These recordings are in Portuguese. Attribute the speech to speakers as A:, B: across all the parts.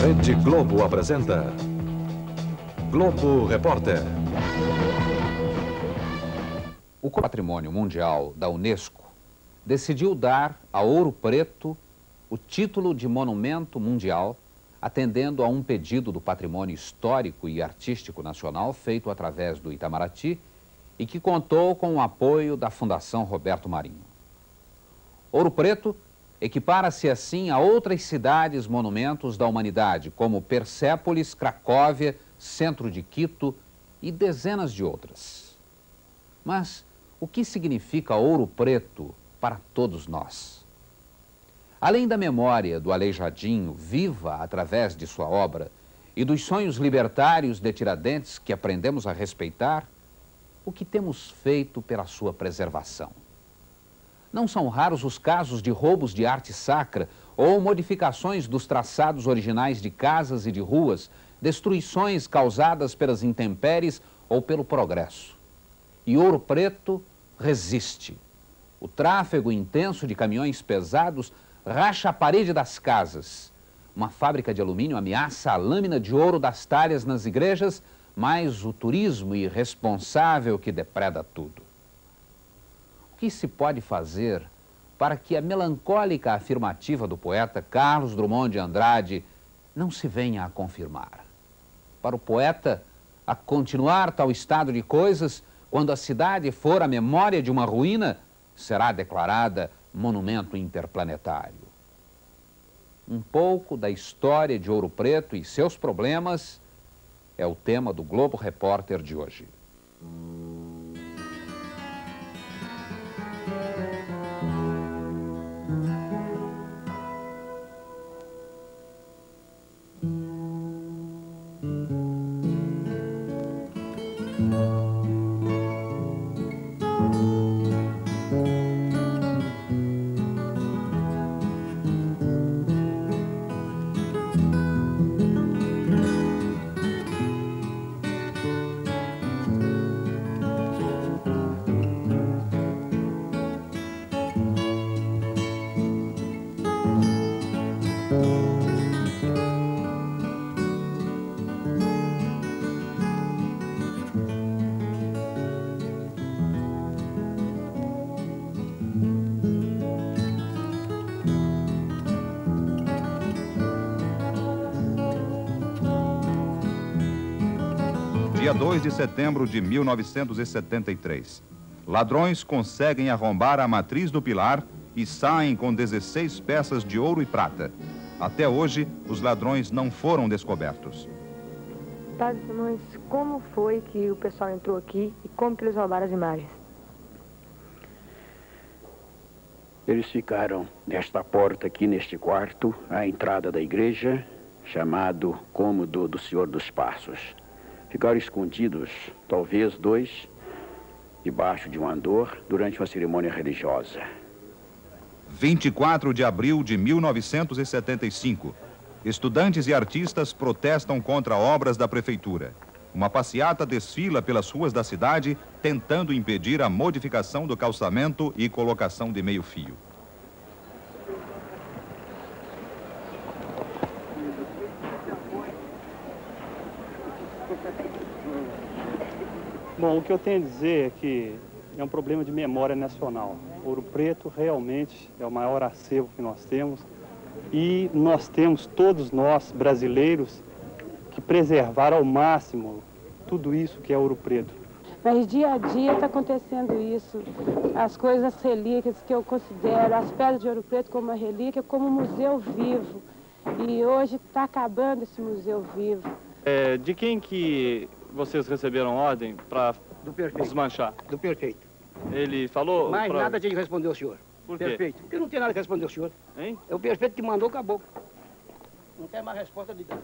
A: Rede Globo apresenta Globo Repórter.
B: O Patrimônio Mundial da Unesco decidiu dar a Ouro Preto o título de Monumento Mundial, atendendo a um pedido do Patrimônio Histórico e Artístico Nacional feito através do Itamaraty e que contou com o apoio da Fundação Roberto Marinho. Ouro Preto equipara-se assim a outras cidades-monumentos da humanidade, como Persépolis, Cracóvia, Centro de Quito e dezenas de outras. Mas o que significa Ouro Preto para todos nós? Além da memória do Aleijadinho, viva através de sua obra, e dos sonhos libertários de Tiradentes que aprendemos a respeitar, o que temos feito pela sua preservação? Não são raros os casos de roubos de arte sacra ou modificações dos traçados originais de casas e de ruas, destruições causadas pelas intempéries ou pelo progresso. E Ouro Preto resiste. O tráfego intenso de caminhões pesados racha a parede das casas. Uma fábrica de alumínio ameaça a lâmina de ouro das talhas nas igrejas, mas o turismo irresponsável que depreda tudo. O que se pode fazer para que a melancólica afirmativa do poeta Carlos Drummond de Andrade não se venha a confirmar? Para o poeta, a continuar tal estado de coisas, quando a cidade for a memória de uma ruína, será declarada monumento interplanetário. Um pouco da história de Ouro Preto e seus problemas é o tema do Globo Repórter de hoje.
C: Dia 2 de setembro de 1973. Ladrões conseguem arrombar a matriz do pilar e saem com 16 peças de ouro e prata. Até hoje, os ladrões não foram descobertos.
D: Tá, mas como foi que o pessoal entrou aqui e como que eles roubaram as imagens?
E: Eles ficaram nesta porta aqui, neste quarto, à entrada da igreja, chamado Cômodo do Senhor dos Passos. Ficaram escondidos, talvez dois, debaixo de um andor, durante uma cerimônia religiosa.
C: 24 de abril de 1975. Estudantes e artistas protestam contra obras da prefeitura. Uma passeata desfila pelas ruas da cidade, tentando impedir a modificação do calçamento e colocação de meio-fio.
F: Bom, o que eu tenho a dizer é que é um problema de memória nacional. Ouro Preto realmente é o maior acervo que nós temos e nós temos, todos nós brasileiros, que preservar ao máximo tudo isso que é Ouro Preto.
G: Mas dia a dia está acontecendo isso. As coisas relíquias que eu considero, as pedras de Ouro Preto como uma relíquia, como um museu vivo. E hoje está acabando esse museu vivo.
H: De quem que vocês receberam ordem para desmanchar?
E: Do prefeito.
H: Ele falou...
E: Mas nada tinha que responder ao senhor.
H: Por quê?
E: Perfeito. Porque não tem nada que responder ao senhor.
H: Hein?
E: É o prefeito que mandou, acabou. Não tem mais resposta de nada.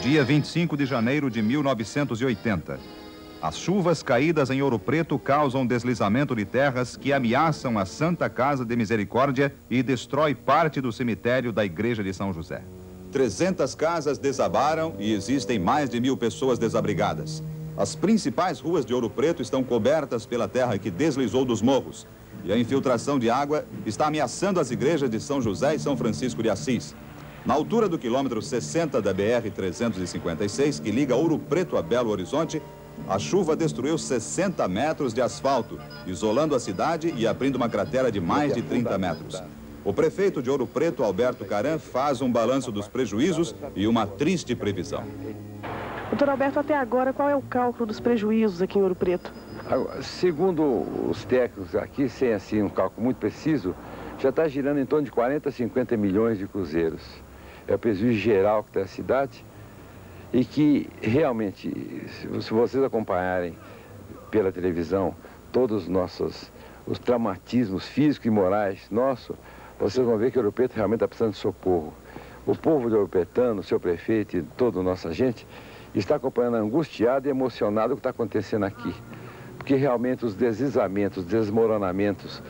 C: Dia 25 de janeiro de 1980. As chuvas caídas em Ouro Preto causam deslizamento de terras que ameaçam a Santa Casa de Misericórdia e destrói parte do cemitério da Igreja de São José. 300 casas desabaram e existem mais de 1000 pessoas desabrigadas. As principais ruas de Ouro Preto estão cobertas pela terra que deslizou dos morros. E a infiltração de água está ameaçando as igrejas de São José e São Francisco de Assis. Na altura do quilômetro 60 da BR-356, que liga Ouro Preto a Belo Horizonte, a chuva destruiu 60 metros de asfalto, isolando a cidade e abrindo uma cratera de mais de 30 metros. O prefeito de Ouro Preto, Alberto Caran, faz um balanço dos prejuízos e uma triste previsão.
I: Doutor Alberto, até agora, qual é o cálculo dos prejuízos aqui em Ouro Preto?
J: Segundo os técnicos aqui, sem assim um cálculo muito preciso, já está girando em torno de 40 a 50 milhões de cruzeiros. É o prejuízo geral que tem a cidade e que realmente, se vocês acompanharem pela televisão todos os traumatismos físicos e morais nossos, vocês vão ver que Ouro Preto realmente está precisando de socorro. O povo de Ouro Pretano, o seu prefeito e toda a nossa gente está acompanhando angustiado e emocionado o que está acontecendo aqui. Porque realmente os deslizamentos, os desmoronamentos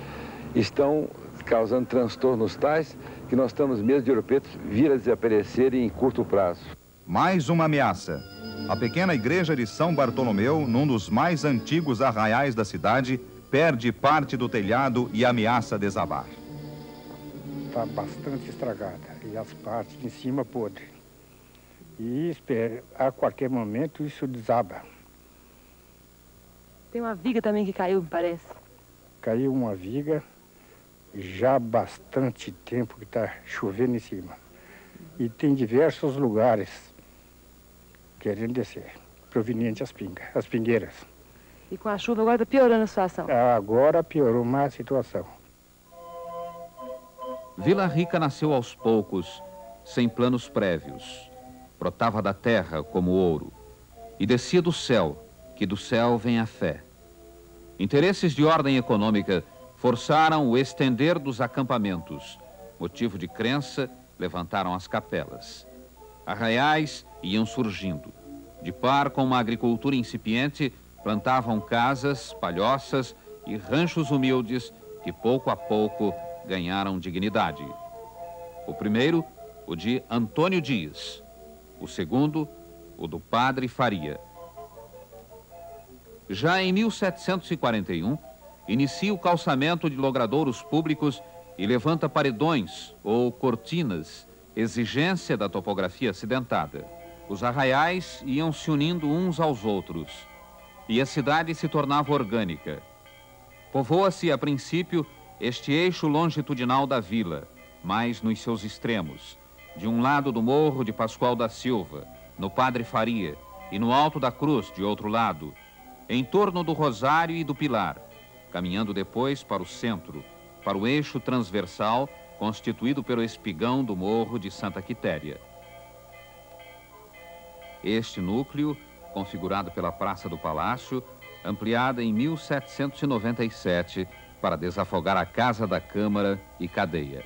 J: estão causando transtornos tais que nós estamos mesmo de Ouro Preto vir a desaparecer em curto prazo.
C: Mais uma ameaça. A pequena igreja de São Bartolomeu, num dos mais antigos arraiais da cidade, perde parte do telhado e ameaça desabar.
K: Está bastante estragada e as partes em cima podres. E a qualquer momento isso desaba.
D: Tem uma viga também que caiu, me parece.
K: Caiu uma viga, já há bastante tempo que está chovendo em cima. E tem diversos lugares querendo descer, proveniente as pingueiras.
D: E com a chuva agora está piorando a situação.
K: Agora piorou mais a situação.
B: Vila Rica nasceu aos poucos, sem planos prévios. Brotava da terra como ouro e descia do céu, que do céu vem a fé. Interesses de ordem econômica forçaram o estender dos acampamentos. Motivo de crença, levantaram as capelas. Arraiais iam surgindo. De par com uma agricultura incipiente, plantavam casas, palhoças e ranchos humildes que pouco a pouco ganharam dignidade. O primeiro, o de Antônio Dias. O segundo, o do Padre Faria. Já em 1741, inicia o calçamento de logradouros públicos e levanta paredões ou cortinas, exigência da topografia acidentada. Os arraiais iam se unindo uns aos outros e a cidade se tornava orgânica. Povoa-se, a princípio, este eixo longitudinal da vila, mais nos seus extremos, de um lado do morro de Pascoal da Silva, no Padre Faria, e no Alto da Cruz, de outro lado, em torno do Rosário e do Pilar, caminhando depois para o centro, para o eixo transversal constituído pelo espigão do morro de Santa Quitéria. Este núcleo, configurado pela Praça do Palácio, ampliada em 1797 para desafogar a Casa da Câmara e Cadeia.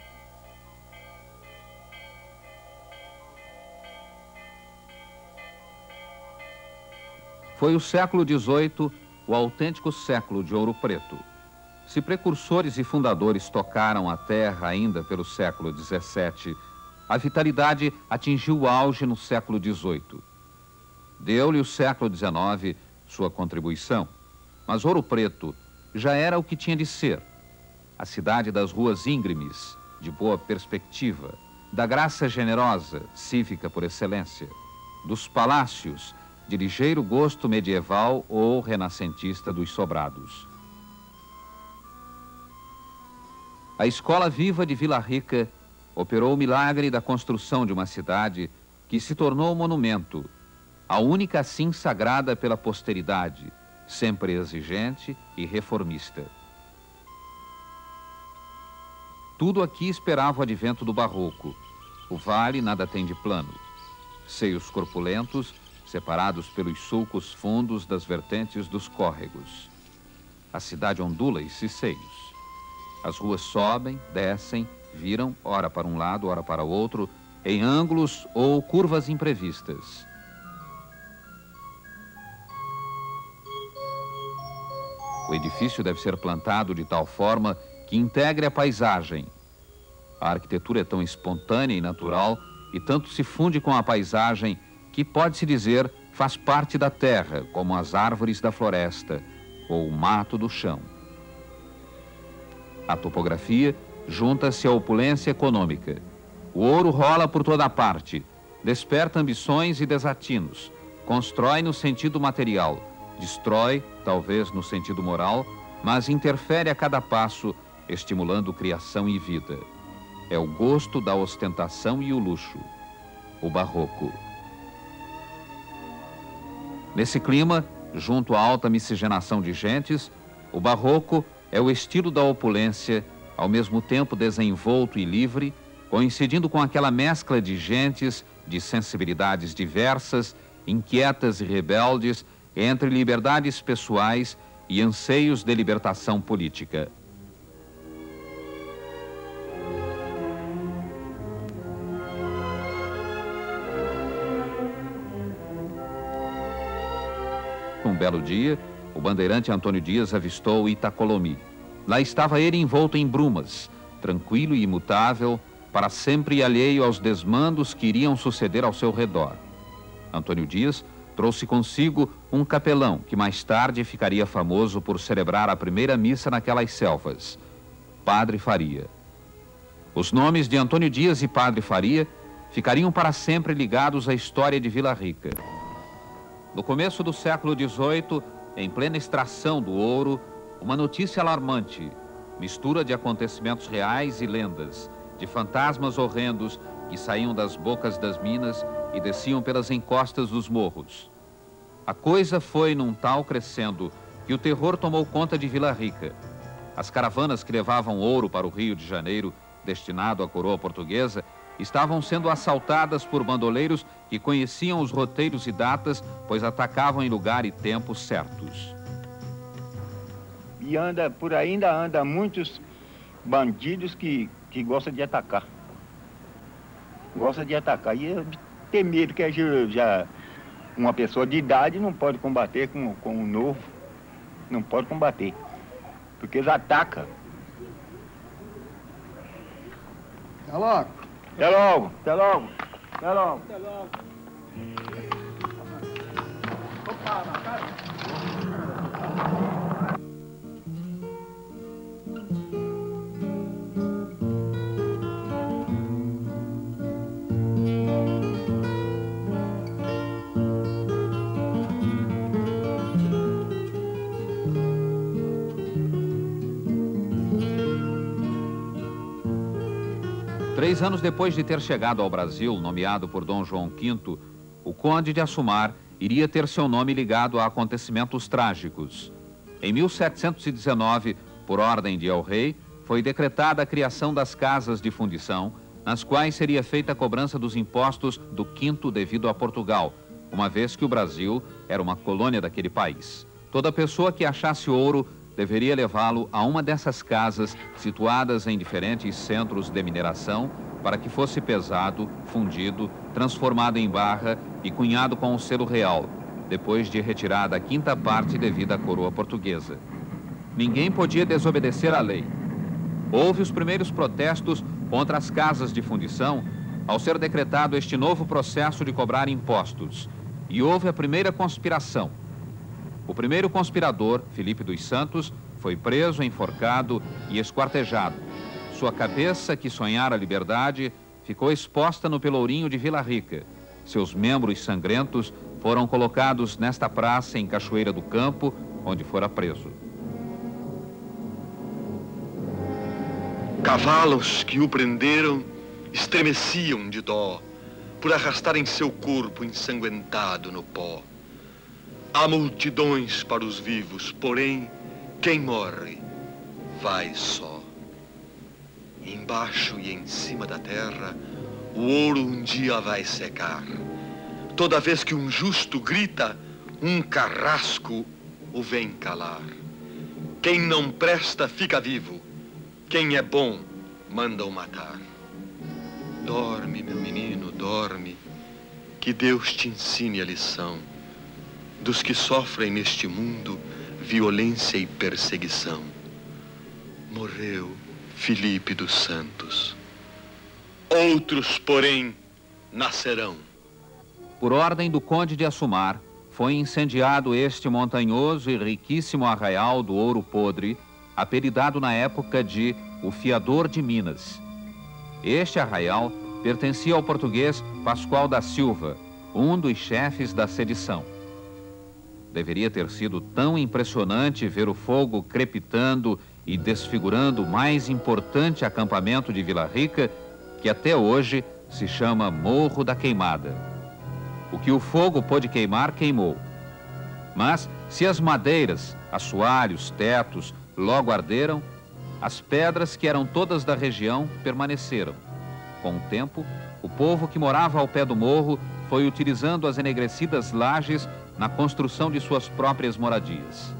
B: Foi o século XVIII, o autêntico século de Ouro Preto. Se precursores e fundadores tocaram a terra ainda pelo século XVII, a vitalidade atingiu o auge no século XVIII. Deu-lhe o século XIX sua contribuição, mas Ouro Preto já era o que tinha de ser. A cidade das ruas íngremes, de boa perspectiva, da graça generosa, cívica por excelência, dos palácios, de ligeiro gosto medieval ou renascentista dos sobrados. A Escola Viva de Vila Rica operou o milagre da construção de uma cidade que se tornou monumento, a única assim sagrada pela posteridade, sempre exigente e reformista. Tudo aqui esperava o advento do barroco. O vale nada tem de plano. Seios corpulentos, separados pelos sulcos fundos das vertentes dos córregos. A cidade ondula esses seios. As ruas sobem, descem, viram, ora para um lado, ora para o outro, em ângulos ou curvas imprevistas. O edifício deve ser plantado de tal forma que integre a paisagem. A arquitetura é tão espontânea e natural e tanto se funde com a paisagem que, pode-se dizer, faz parte da terra, como as árvores da floresta ou o mato do chão. A topografia junta-se à opulência econômica. O ouro rola por toda parte, desperta ambições e desatinos, constrói no sentido material, destrói, talvez no sentido moral, mas interfere a cada passo, estimulando criação e vida. É o gosto da ostentação e o luxo, o barroco. Nesse clima, junto à alta miscigenação de gentes, o barroco é o estilo da opulência, ao mesmo tempo desenvolto e livre, coincidindo com aquela mescla de gentes, de sensibilidades diversas, inquietas e rebeldes, entre liberdades pessoais e anseios de libertação política. Um belo dia, o bandeirante Antônio Dias avistou Itacolomi. Lá estava ele envolto em brumas, tranquilo e imutável, para sempre alheio aos desmandos que iriam suceder ao seu redor. Antônio Dias trouxe consigo um capelão que mais tarde ficaria famoso por celebrar a primeira missa naquelas selvas, Padre Faria. Os nomes de Antônio Dias e Padre Faria ficariam para sempre ligados à história de Vila Rica. No começo do século XVIII, em plena extração do ouro, uma notícia alarmante, mistura de acontecimentos reais e lendas, de fantasmas horrendos que saíam das bocas das minas e desciam pelas encostas dos morros. A coisa foi num tal crescendo que o terror tomou conta de Vila Rica. As caravanas que levavam ouro para o Rio de Janeiro, destinado à coroa portuguesa, estavam sendo assaltadas por bandoleiros que conheciam os roteiros e datas, pois atacavam em lugar e tempo certos.
L: E por aí ainda anda muitos bandidos que gostam de atacar. Gostam de atacar. E tem medo que já uma pessoa de idade não pode combater com um novo. Não pode combater. Porque eles atacam.
M: Até logo.
L: Até logo, até logo, até logo.
M: Até logo.
B: Três anos depois de ter chegado ao Brasil, nomeado por Dom João V, o Conde de Assumar iria ter seu nome ligado a acontecimentos trágicos. Em 1719, por ordem de El-Rei, foi decretada a criação das casas de fundição, nas quais seria feita a cobrança dos impostos do quinto devido a Portugal, uma vez que o Brasil era uma colônia daquele país. Toda pessoa que achasse ouro deveria levá-lo a uma dessas casas situadas em diferentes centros de mineração para que fosse pesado, fundido, transformado em barra e cunhado com o selo real, depois de retirada a quinta parte devida à coroa portuguesa. Ninguém podia desobedecer à lei. Houve os primeiros protestos contra as casas de fundição ao ser decretado este novo processo de cobrar impostos. E houve a primeira conspiração. O primeiro conspirador, Felipe dos Santos, foi preso, enforcado e esquartejado. Sua cabeça, que sonhara a liberdade, ficou exposta no Pelourinho de Vila Rica. Seus membros sangrentos foram colocados nesta praça em Cachoeira do Campo, onde fora preso.
N: Cavalos que o prenderam estremeciam de dó por arrastarem seu corpo ensanguentado no pó. Há multidões para os vivos, porém, quem morre vai só. Embaixo e em cima da terra, o ouro um dia vai secar. Toda vez que um justo grita, um carrasco o vem calar. Quem não presta fica vivo, quem é bom manda o matar. Dorme, meu menino, dorme, que Deus te ensine a lição dos que sofrem neste mundo violência e perseguição. Morreu Felipe dos Santos. Outros, porém, nascerão.
B: Por ordem do Conde de Assumar, foi incendiado este montanhoso e riquíssimo arraial do ouro podre, apelidado na época de o Fiador de Minas. Este arraial pertencia ao português Pascoal da Silva, um dos chefes da sedição. Deveria ter sido tão impressionante ver o fogo crepitando e desfigurando o mais importante acampamento de Vila Rica, que até hoje se chama Morro da Queimada. O que o fogo pôde queimar, queimou. Mas, se as madeiras, assoalhos, tetos, logo arderam, as pedras, que eram todas da região, permaneceram. Com o tempo, o povo que morava ao pé do morro foi utilizando as enegrecidas lajes na construção de suas próprias moradias.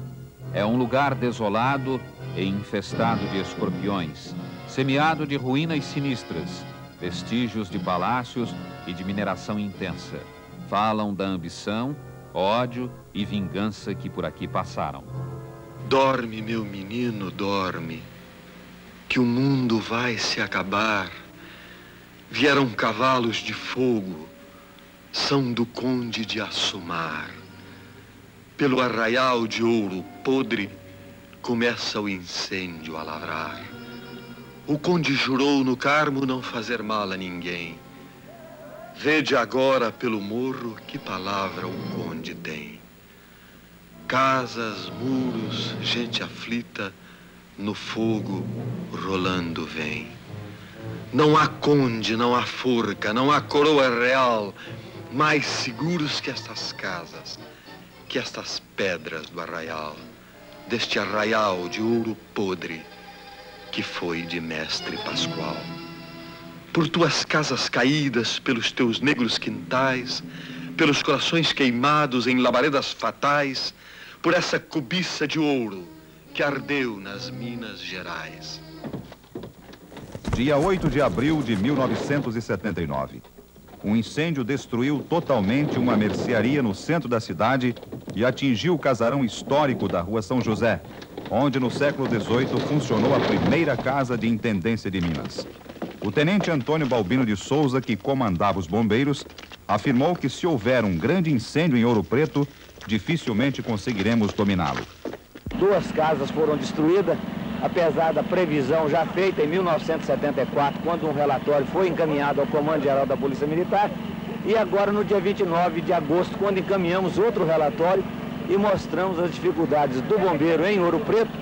B: É um lugar desolado e infestado de escorpiões, semeado de ruínas sinistras, vestígios de palácios e de mineração intensa. Falam da ambição, ódio e vingança que por aqui passaram.
N: Dorme, meu menino, dorme, que o mundo vai se acabar. Vieram cavalos de fogo, são do conde de Assumar. Pelo arraial de ouro podre, começa o incêndio a lavrar. O conde jurou no Carmo não fazer mal a ninguém. Vede agora pelo morro que palavra o conde tem. Casas, muros, gente aflita, no fogo rolando vem. Não há conde, não há forca, não há coroa real mais seguros que estas casas, que estas pedras do arraial, deste arraial de ouro podre que foi de mestre Pascoal. Por tuas casas caídas, pelos teus negros quintais, pelos corações queimados em labaredas fatais, por essa cobiça de ouro que ardeu nas Minas Gerais.
C: Dia 8 de abril de 1979. Um incêndio destruiu totalmente uma mercearia no centro da cidade e atingiu o casarão histórico da Rua São José, onde no século XVIII funcionou a primeira casa de intendência de Minas. O tenente Antônio Balbino de Souza, que comandava os bombeiros, afirmou que se houver um grande incêndio em Ouro Preto, dificilmente conseguiremos dominá-lo.
O: 2 casas foram destruídas, apesar da previsão já feita em 1974, quando um relatório foi encaminhado ao Comando-Geral da Polícia Militar, e agora no dia 29 de agosto, quando encaminhamos outro relatório e mostramos as dificuldades do bombeiro em Ouro Preto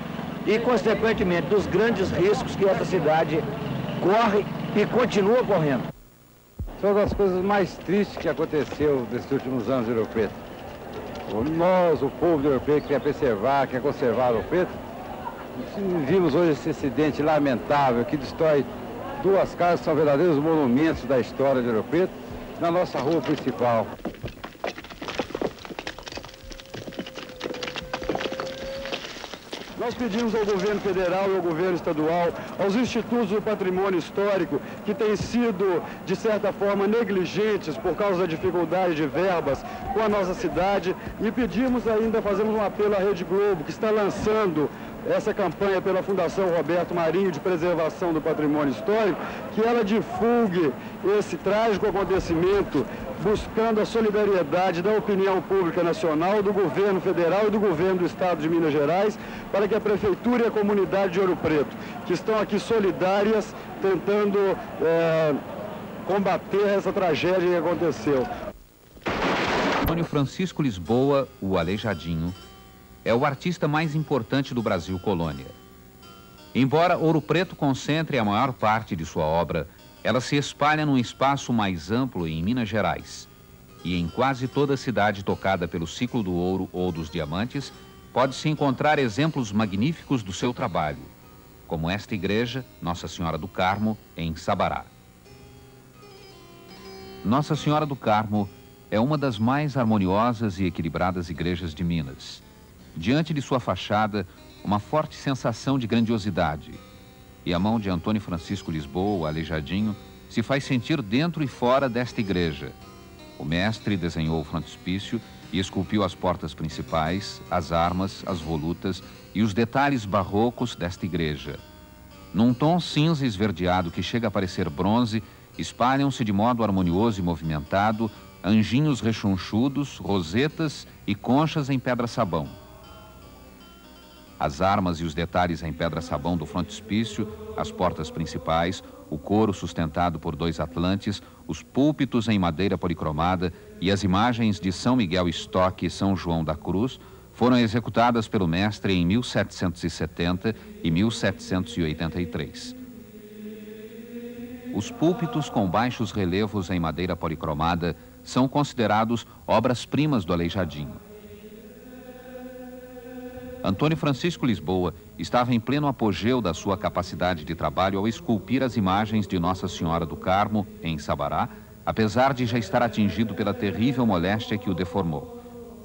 O: e, consequentemente, dos grandes riscos que essa cidade corre e continua correndo.
J: São uma das coisas mais tristes que aconteceu nesses últimos anos em Ouro Preto. Nós, o povo de Ouro Preto, quer preservar, quer conservar Ouro Preto, vimos hoje esse acidente lamentável que destrói 2 casas que são verdadeiros monumentos da história de Ouro Preto, na nossa rua principal.
M: Nós pedimos ao governo federal e ao governo estadual, aos institutos do patrimônio histórico, que têm sido, de certa forma, negligentes por causa da dificuldade de verbas com a nossa cidade, e pedimos ainda, fazemos um apelo à Rede Globo, que está lançando essa campanha pela Fundação Roberto Marinho de Preservação do Patrimônio Histórico, que ela divulgue esse trágico acontecimento, buscando a solidariedade da opinião pública nacional, do governo federal e do governo do estado de Minas Gerais, para que a prefeitura e a comunidade de Ouro Preto, que estão aqui solidárias, tentando combater essa tragédia que aconteceu.
B: Antônio Francisco Lisboa, o Aleijadinho, é o artista mais importante do Brasil colônia. Embora Ouro Preto concentre a maior parte de sua obra, ela se espalha num espaço mais amplo em Minas Gerais. E em quase toda a cidade tocada pelo ciclo do ouro ou dos diamantes, pode-se encontrar exemplos magníficos do seu trabalho, como esta igreja, Nossa Senhora do Carmo, em Sabará. Nossa Senhora do Carmo é uma das mais harmoniosas e equilibradas igrejas de Minas. Diante de sua fachada, uma forte sensação de grandiosidade. E a mão de Antônio Francisco Lisboa, o Aleijadinho, se faz sentir dentro e fora desta igreja. O mestre desenhou o frontispício e esculpiu as portas principais, as armas, as volutas e os detalhes barrocos desta igreja. Num tom cinza esverdeado que chega a parecer bronze, espalham-se de modo harmonioso e movimentado anjinhos rechonchudos, rosetas e conchas em pedra-sabão. as armas e os detalhes em pedra-sabão do frontispício, as portas principais, o coro sustentado por 2 atlantes, os púlpitos em madeira policromada e as imagens de São Miguel Estoque e São João da Cruz foram executadas pelo mestre em 1770 e 1783. Os púlpitos com baixos relevos em madeira policromada são considerados obras-primas do Aleijadinho. Antônio Francisco Lisboa estava em pleno apogeu da sua capacidade de trabalho ao esculpir as imagens de Nossa Senhora do Carmo, em Sabará, apesar de já estar atingido pela terrível moléstia que o deformou.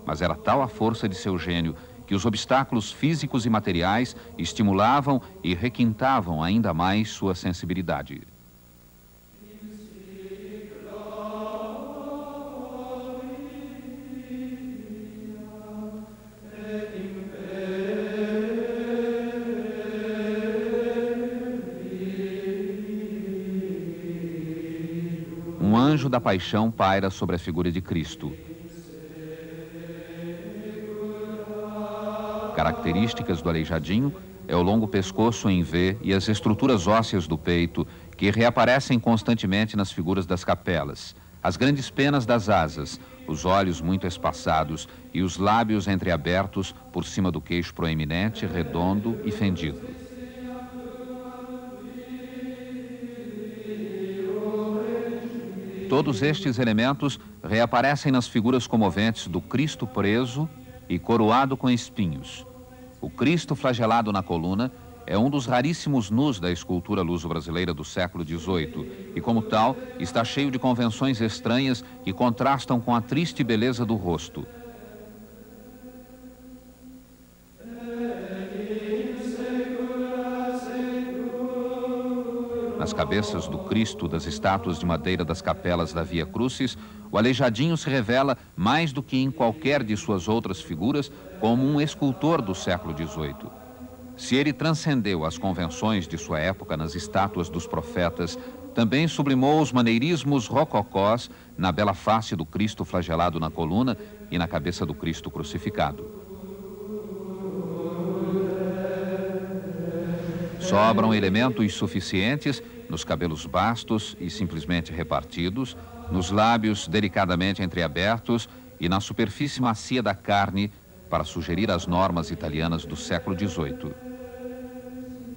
B: Mas era tal a força de seu gênio que os obstáculos físicos e materiais estimulavam e requintavam ainda mais sua sensibilidade. Um anjo da paixão paira sobre a figura de Cristo. Características do Aleijadinho é o longo pescoço em V e as estruturas ósseas do peito, que reaparecem constantemente nas figuras das capelas, as grandes penas das asas, os olhos muito espaçados e os lábios entreabertos por cima do queixo proeminente, redondo e fendido. Todos estes elementos reaparecem nas figuras comoventes do Cristo preso e coroado com espinhos. O Cristo flagelado na coluna é um dos raríssimos nus da escultura luso-brasileira do século XVIII e, como tal, está cheio de convenções estranhas que contrastam com a triste beleza do rosto. Nas cabeças do Cristo das estátuas de madeira das capelas da Via Crucis, o Aleijadinho se revela, mais do que em qualquer de suas outras figuras, como um escultor do século XVIII. Se ele transcendeu as convenções de sua época nas estátuas dos profetas, também sublimou os maneirismos rococós na bela face do Cristo flagelado na coluna e na cabeça do Cristo crucificado. Sobram elementos suficientes nos cabelos bastos e simplesmente repartidos, nos lábios delicadamente entreabertos e na superfície macia da carne para sugerir as normas italianas do século XVIII.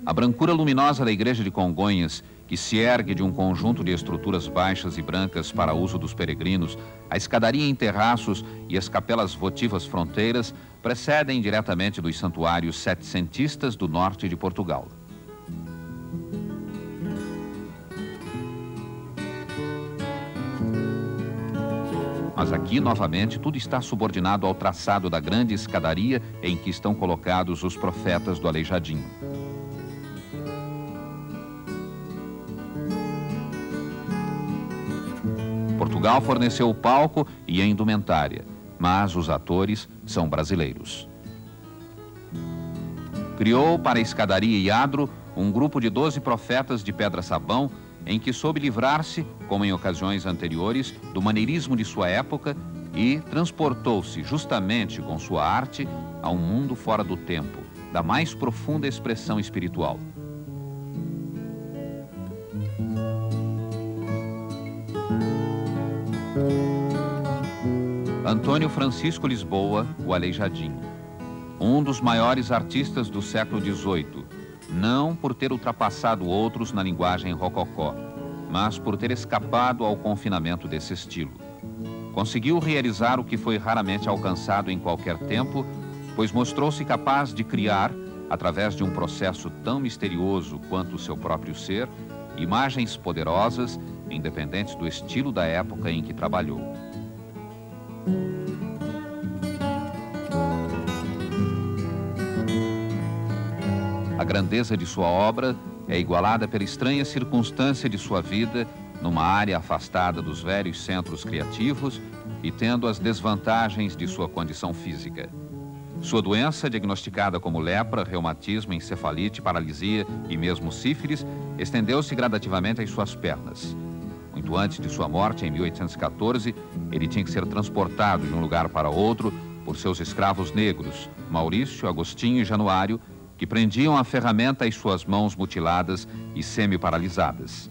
B: A brancura luminosa da igreja de Congonhas, que se ergue de um conjunto de estruturas baixas e brancas para uso dos peregrinos, a escadaria em terraços e as capelas votivas fronteiras precedem diretamente dos santuários setecentistas do norte de Portugal. Mas aqui, novamente, tudo está subordinado ao traçado da grande escadaria em que estão colocados os profetas do Aleijadinho. Portugal forneceu o palco e a indumentária, mas os atores são brasileiros. Criou para a escadaria e adro um grupo de 12 profetas de pedra-sabão em que soube livrar-se, como em ocasiões anteriores, do maneirismo de sua época e transportou-se justamente com sua arte a um mundo fora do tempo, da mais profunda expressão espiritual. Antônio Francisco Lisboa, o Aleijadinho, um dos maiores artistas do século XVIII, não por ter ultrapassado outros na linguagem rococó, mas por ter escapado ao confinamento desse estilo. Conseguiu realizar o que foi raramente alcançado em qualquer tempo, pois mostrou-se capaz de criar, através de um processo tão misterioso quanto o seu próprio ser, imagens poderosas, independentes do estilo da época em que trabalhou. A grandeza de sua obra é igualada pela estranha circunstância de sua vida numa área afastada dos velhos centros criativos e tendo as desvantagens de sua condição física. Sua doença, diagnosticada como lepra, reumatismo, encefalite, paralisia e mesmo sífilis, estendeu-se gradativamente às suas pernas. Muito antes de sua morte, em 1814, ele tinha que ser transportado de um lugar para outro por seus escravos negros, Maurício, Agostinho e Januário, que prendiam a ferramenta às suas mãos mutiladas e semi-paralisadas.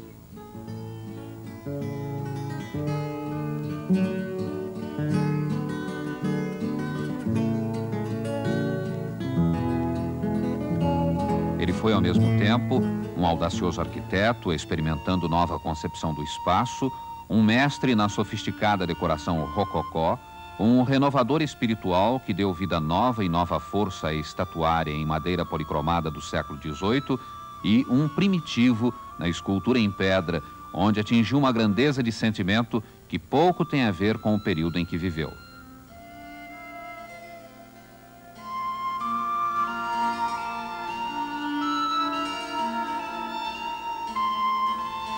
B: Ele foi, ao mesmo tempo, um audacioso arquiteto, experimentando nova concepção do espaço, um mestre na sofisticada decoração rococó, um renovador espiritual que deu vida nova e nova força à estatuária em madeira policromada do século XVIII e um primitivo na escultura em pedra, onde atingiu uma grandeza de sentimento que pouco tem a ver com o período em que viveu.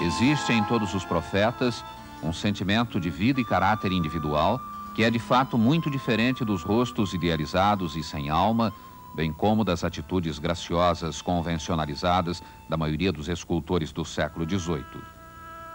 B: Existe em todos os profetas um sentimento de vida e caráter individual que é de fato muito diferente dos rostos idealizados e sem alma, bem como das atitudes graciosas convencionalizadas da maioria dos escultores do século XVIII.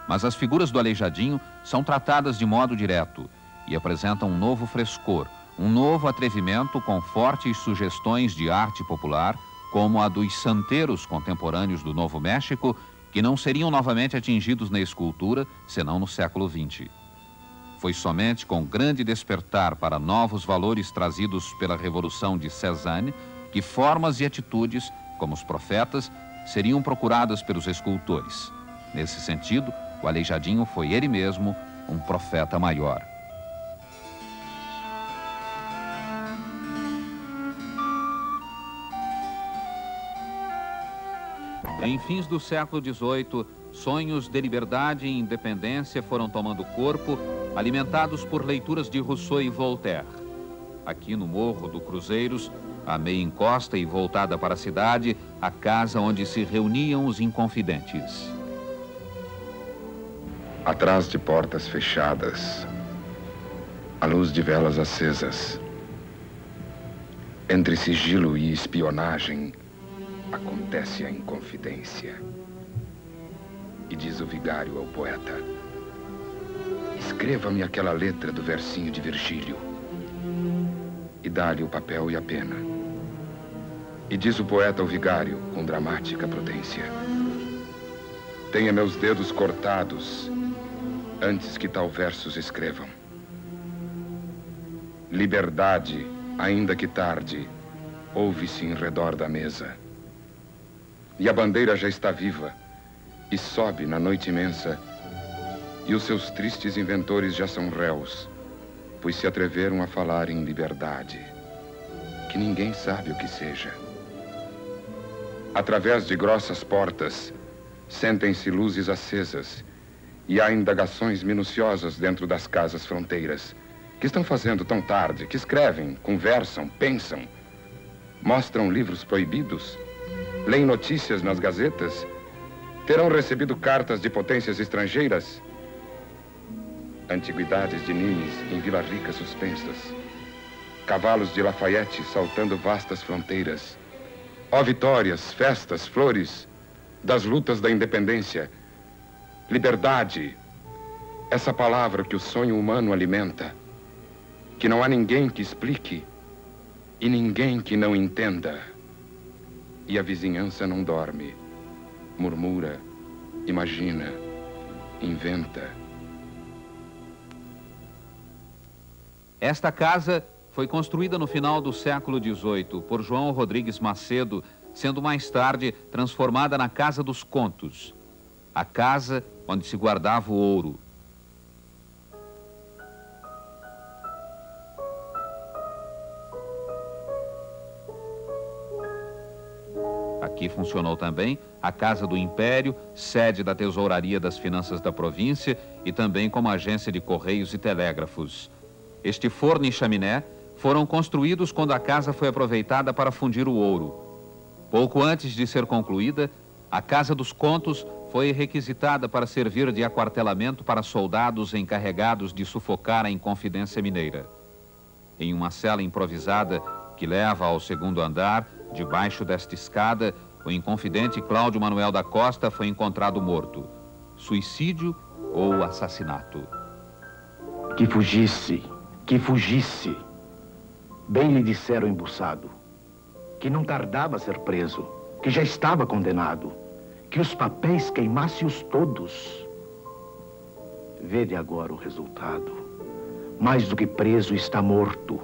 B: Mas as figuras do Aleijadinho são tratadas de modo direto e apresentam um novo frescor, um novo atrevimento com fortes sugestões de arte popular, como a dos santeiros contemporâneos do Novo México, que não seriam novamente atingidos na escultura, senão no século XX. Foi somente com grande despertar para novos valores trazidos pela Revolução de Cézanne que formas e atitudes, como os profetas, seriam procuradas pelos escultores. Nesse sentido, o Aleijadinho foi ele mesmo um profeta maior. Em fins do século XVIII, sonhos de liberdade e independência foram tomando corpo, alimentados por leituras de Rousseau e Voltaire. Aqui no Morro do Cruzeiros, a meia encosta e voltada para a cidade, a casa onde se reuniam os inconfidentes.
P: Atrás de portas fechadas, à luz de velas acesas, entre sigilo e espionagem, acontece a inconfidência. E diz o vigário ao poeta: escreva-me aquela letra do versinho de Virgílio. E dá-lhe o papel e a pena. E diz o poeta ao vigário, com dramática prudência: tenha meus dedos cortados antes que tal versos escrevam. Liberdade, ainda que tarde, ouve-se em redor da mesa. E a bandeira já está viva e sobe na noite imensa, e os seus tristes inventores já são réus, pois se atreveram a falar em liberdade, que ninguém sabe o que seja. Através de grossas portas, sentem-se luzes acesas, e há indagações minuciosas dentro das casas fronteiras. Que estão fazendo tão tarde? Que escrevem, conversam, pensam, mostram livros proibidos, leem notícias nas gazetas, terão recebido cartas de potências estrangeiras, antiguidades de Nimes em Vila Rica suspensas, cavalos de Lafayette saltando vastas fronteiras. Ó vitórias, festas, flores das lutas da independência. Liberdade, essa palavra que o sonho humano alimenta, que não há ninguém que explique e ninguém que não entenda. E a vizinhança não dorme, murmura, imagina, inventa.
B: Esta casa foi construída no final do século XVIII por João Rodrigues Macedo, sendo mais tarde transformada na Casa dos Contos, a casa onde se guardava o ouro. Aqui funcionou também a Casa do Império, sede da Tesouraria das Finanças da província e também como agência de correios e telégrafos. Este forno e chaminé foram construídos quando a casa foi aproveitada para fundir o ouro. Pouco antes de ser concluída, a Casa dos Contos foi requisitada para servir de aquartelamento para soldados encarregados de sufocar a Inconfidência Mineira. Em uma cela improvisada que leva ao segundo andar, debaixo desta escada, o inconfidente Cláudio Manuel da Costa foi encontrado morto. Suicídio ou assassinato?
E: Que fugisse, que fugisse.
Q: Bem lhe disseram o embuçado, que não tardava a ser preso, que já estava condenado, que os papéis queimasse-os todos. Vede agora o resultado. Mais do que preso, está morto,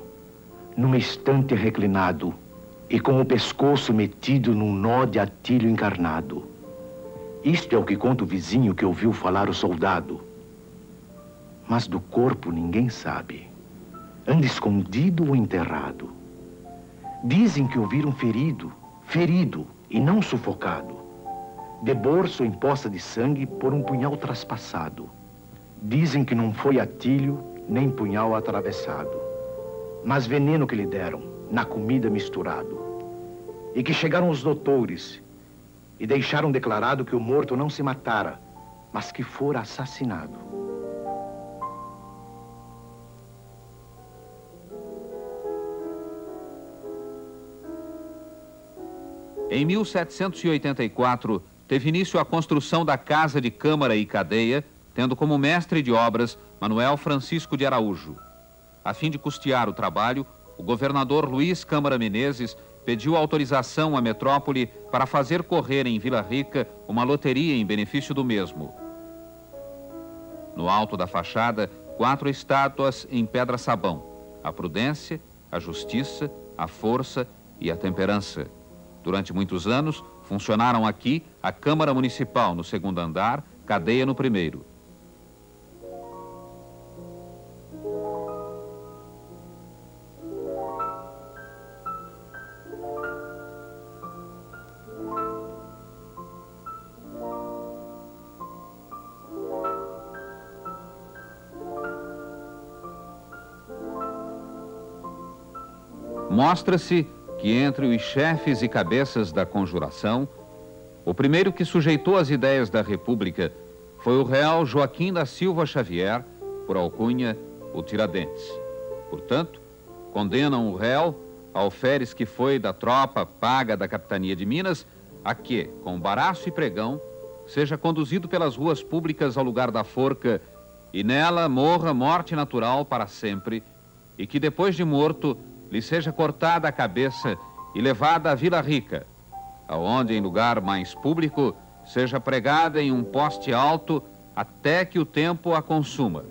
Q: numa estante reclinado, e com o pescoço metido num nó de atilho encarnado. Isto é o que conta o vizinho que ouviu falar o soldado. Mas do corpo ninguém sabe. Anda escondido ou enterrado. Dizem que o viram ferido e não sufocado. De borso em poça de sangue por um punhal traspassado. Dizem que não foi atilho nem punhal atravessado, mas veneno que lhe deram, na comida misturado. E que chegaram os doutores e deixaram declarado que o morto não se matara, mas que fora assassinado.
B: Em 1784, teve início a construção da Casa de Câmara e Cadeia, tendo como mestre de obras Manuel Francisco de Araújo. A fim de custear o trabalho, o governador Luiz Câmara Menezes pediu autorização à metrópole para fazer correr em Vila Rica uma loteria em benefício do mesmo. No alto da fachada, 4 estátuas em pedra-sabão: a prudência, a justiça, a força e a temperança. Durante muitos anos, funcionaram aqui a Câmara Municipal no 2º andar, Cadeia no 1º. Mostra-se que entre os chefes e cabeças da conjuração, o primeiro que sujeitou as ideias da República foi o real Joaquim da Silva Xavier, por alcunha o Tiradentes. Portanto, condenam o réu, alferes que foi da tropa paga da capitania de Minas, a que, com baraço e pregão, seja conduzido pelas ruas públicas ao lugar da forca e nela morra morte natural para sempre, e que depois de morto lhe seja cortada a cabeça e levada à Vila Rica, aonde em lugar mais público seja pregada em um poste alto até que o tempo a consuma.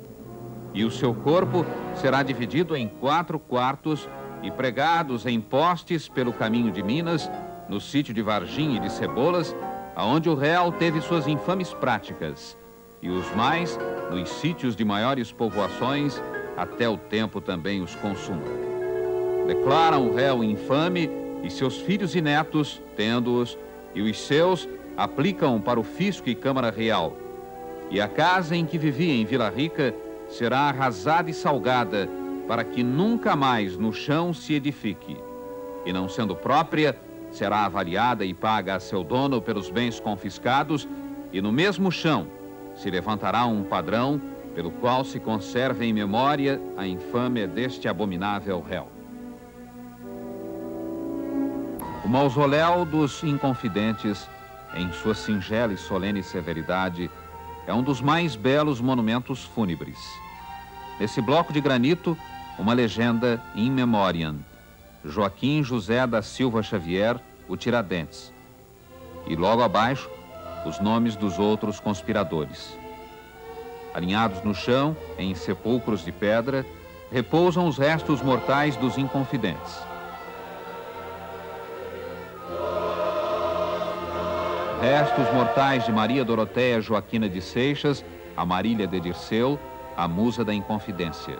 B: E o seu corpo será dividido em 4 quartos e pregados em postes pelo caminho de Minas, no sítio de Vargem e de Cebolas, aonde o réu teve suas infames práticas, e os mais nos sítios de maiores povoações, até o tempo também os consuma. Declaram o réu infame e seus filhos e netos, tendo-os, e os seus aplicam para o fisco e Câmara Real. E a casa em que vivia em Vila Rica será arrasada e salgada, para que nunca mais no chão se edifique. E não sendo própria, será avaliada e paga a seu dono pelos bens confiscados, e no mesmo chão se levantará um padrão pelo qual se conserve em memória a infâmia deste abominável réu. O mausoléu dos Inconfidentes, em sua singela e solene severidade, é um dos mais belos monumentos fúnebres. Nesse bloco de granito, uma legenda in memoriam: Joaquim José da Silva Xavier, o Tiradentes. E logo abaixo, os nomes dos outros conspiradores. Alinhados no chão, em sepulcros de pedra, repousam os restos mortais dos Inconfidentes. Restos mortais de Maria Doroteia Joaquina de Seixas, a Marília de Dirceu, a musa da Inconfidência.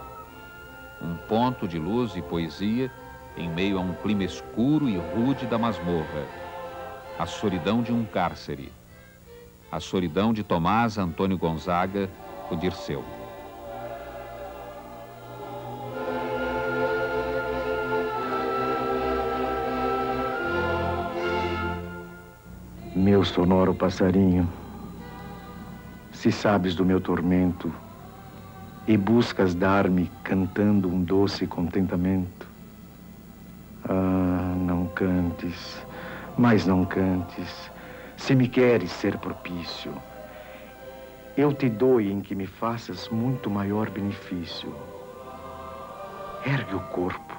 B: Um ponto de luz e poesia em meio a um clima escuro e rude da masmorra. A solidão de um cárcere. A solidão de Tomás Antônio Gonzaga, o Dirceu.
Q: Meu sonoro passarinho, se sabes do meu tormento e buscas dar-me cantando um doce contentamento, não cantes, mas não cantes, se me queres ser propício, eu te dou em que me faças muito maior benefício. Ergue o corpo,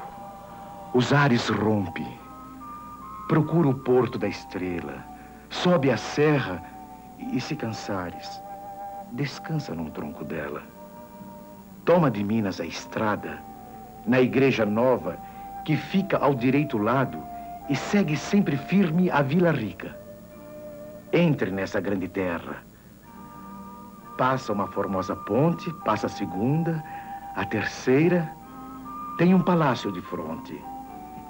Q: Os ares rompe, procura o porto da estrela, sobe a serra e, se cansares, descansa num tronco dela. Toma de Minas a estrada, na igreja nova, que fica ao direito lado, e segue sempre firme a Vila Rica. Entre nessa grande terra. Passa uma formosa ponte, passa a segunda, a terceira, tem um palácio de fronte.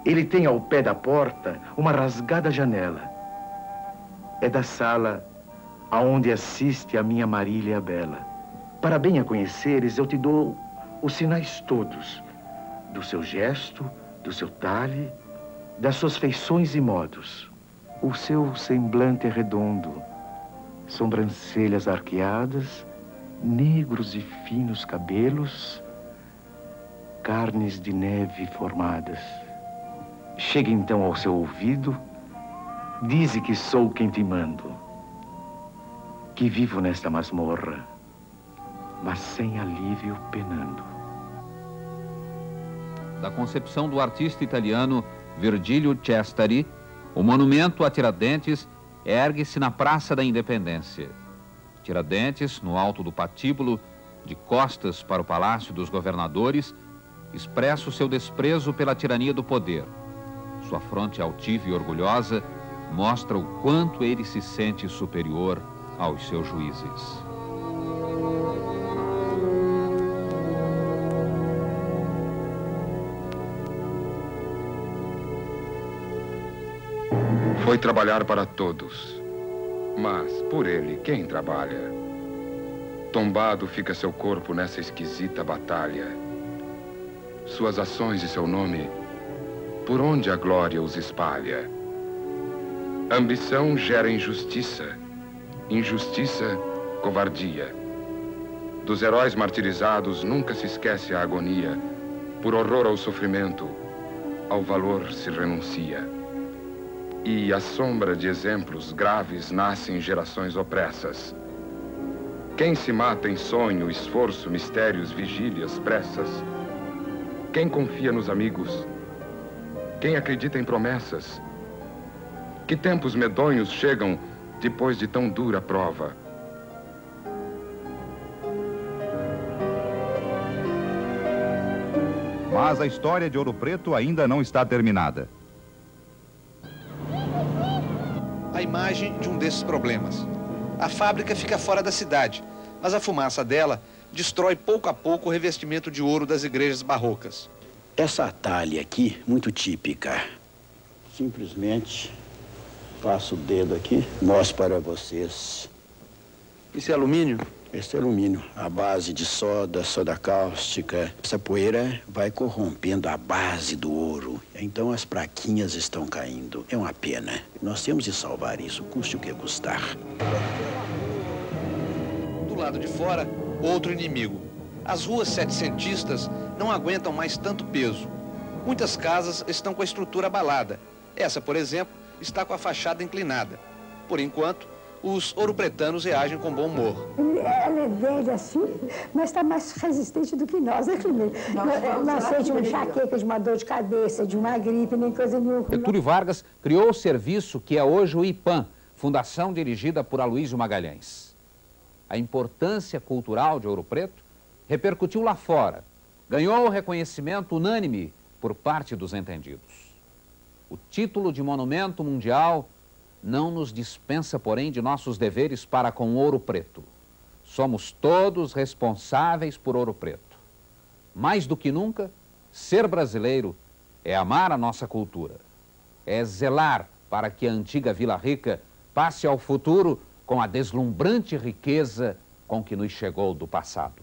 Q: Ele tem ao pé da porta uma rasgada janela. É da sala aonde assiste a minha Marília Bela. Para bem a conheceres, eu te dou os sinais todos, do seu gesto, do seu talhe, das suas feições e modos. O seu semblante é redondo, sobrancelhas arqueadas, negros e finos cabelos, carnes de neve formadas. Chega então ao seu ouvido, dize que sou quem te mando, que vivo nesta masmorra, mas sem alívio penando.
B: Da concepção do artista italiano Virgilio Cestari, o monumento a Tiradentes ergue-se na Praça da Independência. Tiradentes, no alto do patíbulo, de costas para o Palácio dos Governadores, expressa o seu desprezo pela tirania do poder. Sua fronte altiva e orgulhosa mostra o quanto ele se sente superior aos seus juízes.
P: Foi trabalhar para todos, mas por ele quem trabalha? Tombado fica seu corpo nessa esquisita batalha. Suas ações e seu nome, por onde a glória os espalha. Ambição gera injustiça, injustiça, covardia. Dos heróis martirizados nunca se esquece a agonia. Por horror ao sofrimento, ao valor se renuncia. E à sombra de exemplos graves nascem gerações opressas. Quem se mata em sonho, esforço, mistérios, vigílias, pressas? Quem confia nos amigos? Quem acredita em promessas? Que tempos medonhos chegam depois de tão dura prova?
C: Mas a história de Ouro Preto ainda não está terminada.
R: A imagem de um desses problemas. A fábrica fica fora da cidade, mas a fumaça dela destrói pouco a pouco o revestimento de ouro das igrejas barrocas.
E: Essa talha aqui, muito típica. Simplesmente passo o dedo aqui, mostro para vocês.
R: Isso é alumínio?
E: Esse é alumínio, a base de soda cáustica. Essa poeira vai corrompendo a base do ouro. Então as plaquinhas estão caindo. É uma pena. Nós temos de salvar isso, custe o que custar.
R: Do lado de fora, outro inimigo. As ruas setecentistas não aguentam mais tanto peso. Muitas casas estão com a estrutura abalada. Essa, por exemplo, está com a fachada inclinada. Por enquanto, os ouropretanos reagem com bom humor.
S: Ela é velha assim, mas está mais resistente do que nós, né, Climê? Não sente uma enxaqueca, de uma dor de cabeça, de uma gripe, nem coisa nenhuma.
B: Getúlio Vargas criou o serviço que é hoje o IPAM, fundação dirigida por Aloysio Magalhães. A importância cultural de Ouro Preto repercutiu lá fora, ganhou o reconhecimento unânime por parte dos entendidos. O título de monumento mundial não nos dispensa, porém, de nossos deveres para com Ouro Preto. Somos todos responsáveis por Ouro Preto. Mais do que nunca, ser brasileiro é amar a nossa cultura. É zelar para que a antiga Vila Rica passe ao futuro com a deslumbrante riqueza com que nos chegou do passado.